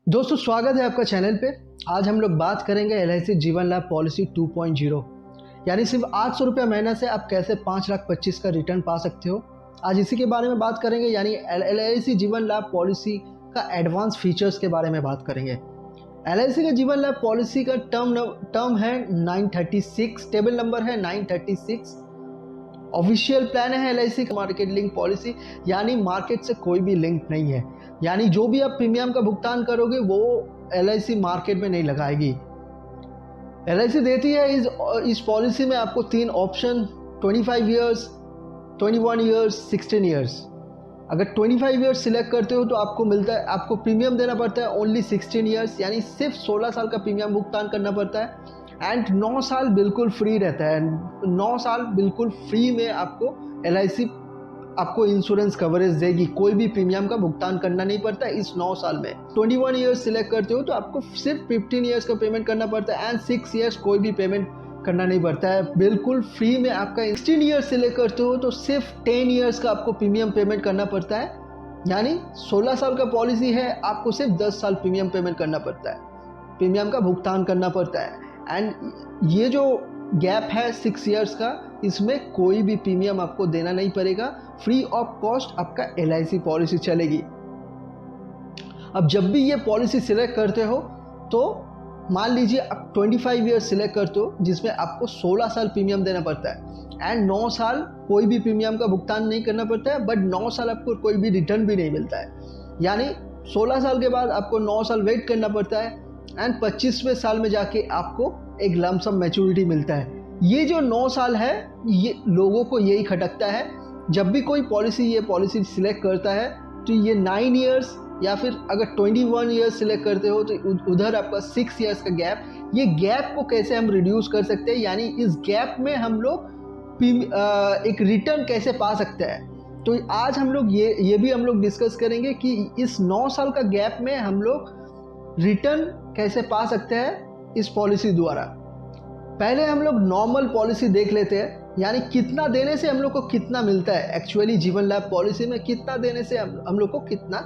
दोस्तों स्वागत है आपका चैनल पे। आज हम लोग बात करेंगे LIC जीवन लाभ पॉलिसी 2.0 यानी सिर्फ 800 रुपये महीना से आप कैसे 5,25,000 का रिटर्न पा सकते हो। आज इसी के बारे में बात करेंगे, यानी LIC जीवन लाभ पॉलिसी का एडवांस फीचर्स के बारे में बात करेंगे। LIC के जीवन लाभ पॉलिसी का टर्म है 936, टेबल नंबर है 936। ऑफिशियल प्लान है LIC का मार्केट लिंक पॉलिसी, यानी मार्केट से कोई भी लिंक नहीं है। यानी जो भी आप प्रीमियम का भुगतान करोगे वो LIC मार्केट में नहीं लगाएगी। LIC देती है इस पॉलिसी में आपको 3 ऑप्शन, 25 ईयर्स, 21 ईयर्स, 16 ईयर्स। अगर 25 ईयर्स सिलेक्ट करते हो तो आपको मिलता है, आपको प्रीमियम देना पड़ता है ओनली 16 ईयर्स, यानी सिर्फ 16 साल का प्रीमियम भुगतान करना पड़ता है। एंड 9 साल बिल्कुल फ्री रहता है। 9 साल बिल्कुल फ्री में आपको LIC आपको इंश्योरेंस कवरेज देगी, कोई भी प्रीमियम का भुगतान करना नहीं पड़ता इस 9 साल में। 21 ईयर्स सिलेक्ट करते हो तो आपको सिर्फ 15 ईयर्स का पेमेंट करना पड़ता है एंड 6 ईयर्स कोई भी पेमेंट करना नहीं पड़ता है, बिल्कुल फ्री में आपका। 16 ईयर्स सिलेक्ट करते हो तो सिर्फ 10 ईयर्स का आपको प्रीमियम पेमेंट करना पड़ता है, यानी 16 साल का पॉलिसी है, आपको सिर्फ 10 साल प्रीमियम पेमेंट करना पड़ता है, प्रीमियम का भुगतान करना पड़ता है। एंड ये जो गैप है 6 ईयर्स का, इसमें कोई भी प्रीमियम आपको देना नहीं पड़ेगा, फ्री ऑफ कॉस्ट आपका LIC पॉलिसी चलेगी। अब जब भी ये पॉलिसी सिलेक्ट करते हो तो मान लीजिए आप 25 ईयर्स सिलेक्ट करते हो जिसमें आपको 16 साल प्रीमियम देना पड़ता है एंड 9 साल कोई भी प्रीमियम का भुगतान नहीं करना पड़ता है, बट 9 साल आपको कोई भी रिटर्न भी नहीं मिलता है। यानी 16 साल के बाद आपको 9 साल वेट करना पड़ता है एंड 25वें साल में जाके आपको एक लमसम मैच्योरिटी मिलता है। ये जो 9 साल है, ये लोगों को यही खटकता है। जब भी कोई ये पॉलिसी सिलेक्ट करता है तो ये 9 ईयर्स या फिर अगर 21 ईयर्स सिलेक्ट करते हो तो उधर आपका 6 ईयर्स का गैप, ये गैप को कैसे हम रिड्यूस कर सकते हैं, यानी इस गैप में हम लोग एक रिटर्न कैसे पा सकते हैं। तो आज हम लोग ये भी हम लोग डिस्कस करेंगे कि इस 9 साल का गैप में हम लोग रिटर्न कैसे पा सकते हैं इस पॉलिसी द्वारा। पहले हम लोग नॉर्मल पॉलिसी देख लेते हैं, यानी कितना देने से हम लोग को कितना मिलता है। एक्चुअली जीवन लाभ पॉलिसी में कितना देने से हम लोग को कितना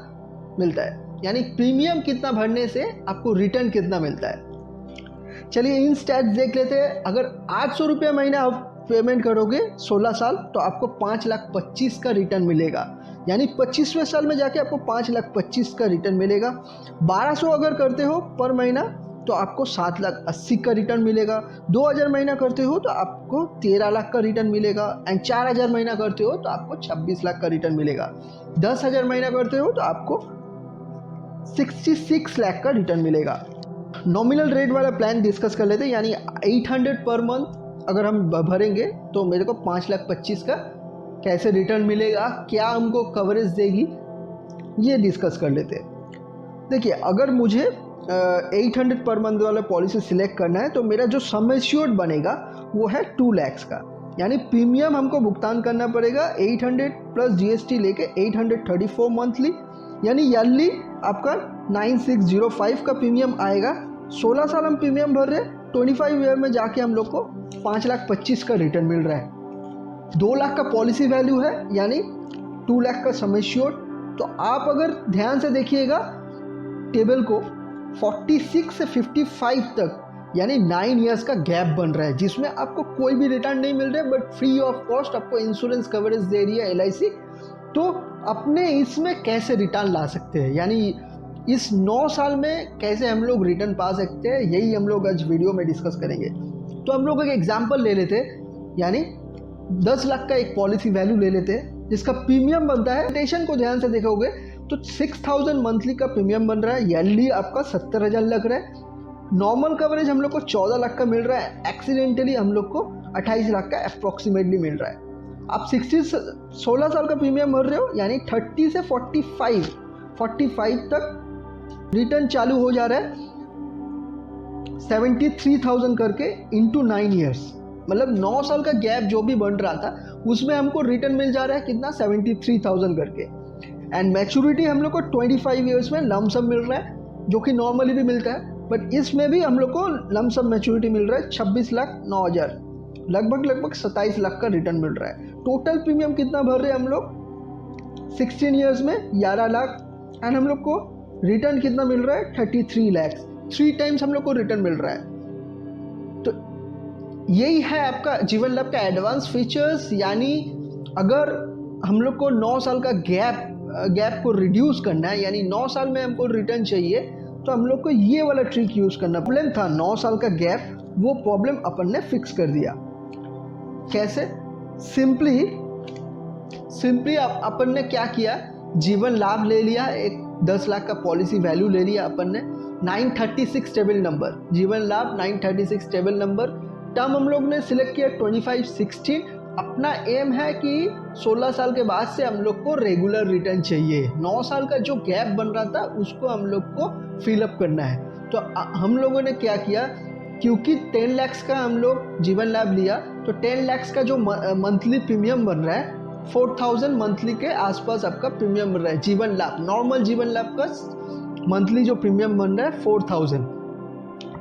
मिलता है, यानी प्रीमियम कितना भरने से आपको रिटर्न कितना मिलता है। चलिए इन स्टैट्स देख लेते हैं। अगर 800 रुपये महीना आप पेमेंट करोगे 16 साल तो आपको 5,25,000 का रिटर्न मिलेगा, यानी 25वें साल में जाके आपको 5,25,000 का रिटर्न मिलेगा। 1200 अगर करते हो पर महीना तो आपको 7,80,000 का रिटर्न मिलेगा। 2,000 महीना करते हो तो आपको 13 लाख का रिटर्न मिलेगा एंड 4,000 महीना करते हो तो आपको 26 लाख का रिटर्न मिलेगा। 10,000 महीना करते हो तो आपको 66 लाख का रिटर्न मिलेगा। नॉमिनल रेट वाला प्लान डिस्कस कर लेते हैं, यानी 800 पर मंथ अगर हम भरेंगे तो मेरे को 5,25,000 का कैसे रिटर्न मिलेगा, क्या हमको कवरेज देगी, ये डिस्कस कर लेते हैं। देखिए अगर मुझे 800 पर मंथ वाला पॉलिसी सिलेक्ट करना है तो मेरा जो सम एश्योर्ड बनेगा वो है 2 लाख का, यानी प्रीमियम हमको भुगतान करना पड़ेगा 800 प्लस GST लेके 834 मंथली, यानी ईयरली आपका 9605 का प्रीमियम आएगा। 16 साल हम प्रीमियम भर रहे हैं, 25 ईयर में जाके हम लोग को 5,25,000 का रिटर्न मिल रहा है। 2 लाख का पॉलिसी वैल्यू है, यानी 2 लाख का सम एश्योर्ड। तो आप अगर ध्यान से देखिएगा टेबल को, 46 से 55 तक यानी 9 ईयर्स का गैप बन रहा है जिसमें आपको कोई भी रिटर्न नहीं मिल रहा है, बट फ्री ऑफ कॉस्ट आपको इंश्योरेंस कवरेज दे रही है LIC। तो अपने इसमें कैसे रिटर्न ला सकते हैं, यानी इस 9 साल में कैसे हम लोग रिटर्न पा सकते हैं, यही हम लोग आज वीडियो में डिस्कस करेंगे। तो हम लोग एक एग्जांपल ले लेते हैं, यानी 10 लाख का एक पॉलिसी वैल्यू ले लेते हैं जिसका प्रीमियम बनता है, टेशन को ध्यान से देखोगे तो 6,000 मंथली का प्रीमियम बन रहा है, ईयरली आपका 70,000 लग रहा है। नॉर्मल कवरेज हम लोग को 14 लाख का मिल रहा है, एक्सीडेंटली हम लोग को 28 लाख का अप्रोक्सीमेटली मिल रहा है। आप 16 साल का प्रीमियम भर रहे हो, यानी 30 से 45 तक रिटर्न चालू हो जा रहा है 73,000 करके इंटू 9 ईयर्स, मतलब 9 साल का गैप जो भी बन रहा था उसमें हमको रिटर्न मिल जा रहा है कितना, 73,000 करके। एंड मैच्योरिटी हम लोग को 25 ईयर्स में लमसम मिल रहा है, जो कि नॉर्मली भी मिलता है, बट इसमें भी हम लोग को लमसम मैच्योरिटी मिल रहा है 26,09,000, लगभग 27 लाख का रिटर्न मिल रहा है। टोटल प्रीमियम कितना भर रहे हैं हम लोग 16 ईयर्स में 11 लाख, एंड हम लोग को रिटर्न कितना मिल रहा है 33 लैक्स, 3 टाइम्स हम लोग को रिटर्न मिल रहा है। तो यही है आपका जीवन लाभ का एडवांस फीचर्स। यानी अगर हम लोग को 9 साल का गैप को रिड्यूस करना है, यानी 9 साल में हमको रिटर्न चाहिए, तो हम लोग को ये वाला ट्रिक यूज करना। प्रॉब्लम था 9 साल का गैप, वो प्रॉब्लम अपन ने फिक्स कर दिया। कैसे? सिंपली अपन ने क्या किया, जीवन लाभ ले लिया, एक 10 लाख का पॉलिसी वैल्यू ले लिया अपन ने, 936 टेबल नंबर, जीवन लाभ 936 टेबल नंबर। टर्म हम लोग ने सिलेक्ट किया 2516। अपना एम है कि 16 साल के बाद से हम लोग को रेगुलर रिटर्न चाहिए। 9 साल का जो गैप बन रहा था उसको हम लोग को फिलअप करना है। तो हम लोगों ने क्या किया, क्योंकि 10 लाख का हम लोग जीवन लाभ लिया, तो 10 लाख का जो मंथली प्रीमियम बन रहा है 4000 मंथली के आसपास आपका प्रीमियम बन रहा है। जीवन लाभ, नॉर्मल जीवन लाभ का मंथली जो प्रीमियम बन रहा है 4000।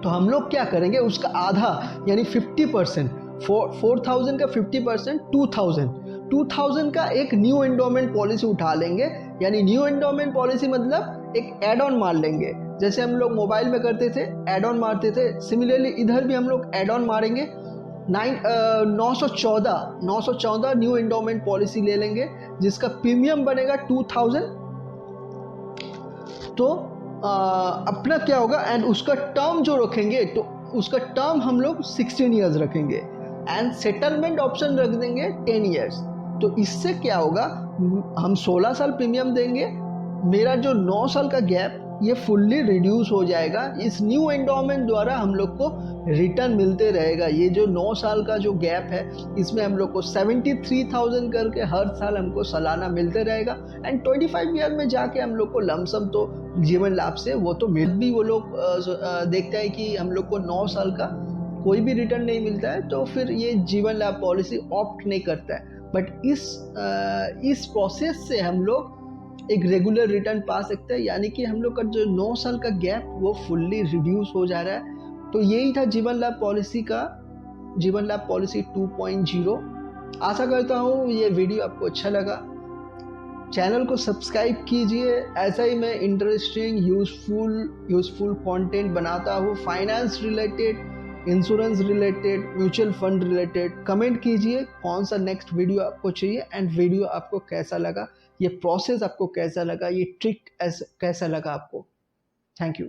तो हम लोग क्या करेंगे, उसका आधा यानी 50%, 4000 का 50% 2000 का एक न्यू एंडोमेंट पॉलिसी उठा लेंगे। यानी न्यू एंडोमेंट पॉलिसी मतलब एक एड ऑन मार लेंगे, जैसे हम लोग मोबाइल में करते थे एड ऑन मारते थे, सिमिलरली इधर भी हम लोग एड ऑन मारेंगे। 914 न्यू एंडोमेंट पॉलिसी ले लेंगे, जिसका प्रीमियम बनेगा 2000। तो अपना क्या होगा, एंड उसका टर्म जो रखेंगे, तो उसका टर्म हम लोग 16 ईयर्स रखेंगे, एंड सेटलमेंट ऑप्शन रख देंगे 10 ईयर्स। तो इससे क्या होगा, हम 16 साल प्रीमियम देंगे, मेरा जो 9 साल का गैप ये फुल्ली रिड्यूस हो जाएगा। इस न्यू एंडोमेंट द्वारा हम लोग को रिटर्न मिलते रहेगा। ये जो 9 साल का जो गैप है, इसमें हम लोग को 73,000 करके हर साल हमको सालाना मिलते रहेगा। एंड 25 ईयर में जाके हम लोग को लमसम तो जीवन लाभ से वो तो मिल भी, वो लोग देखते हैं कि हम लोग को 9 साल का कोई भी रिटर्न नहीं मिलता है, तो फिर ये जीवन लाभ पॉलिसी ऑप्ट नहीं करता है। बट इस प्रोसेस से हम लोग एक रेगुलर रिटर्न पा सकते हैं, यानी कि हम लोग का जो 9 साल का गैप वो फुल्ली रिड्यूस हो जा रहा है। तो यही था जीवन लाभ पॉलिसी का, जीवन लाभ पॉलिसी 2.0। आशा करता हूँ ये वीडियो आपको अच्छा लगा। चैनल को सब्सक्राइब कीजिए, ऐसा ही मैं इंटरेस्टिंग यूजफुल कंटेंट बनाता हूँ, finance related, insurance related, mutual fund related. Comment कीजिए कौन सा नेक्स्ट वीडियो आपको चाहिए, एंड वीडियो आपको कैसा लगा, ये प्रोसेस आपको कैसा लगा, ये ट्रिक कैसा लगा आपको। Thank you.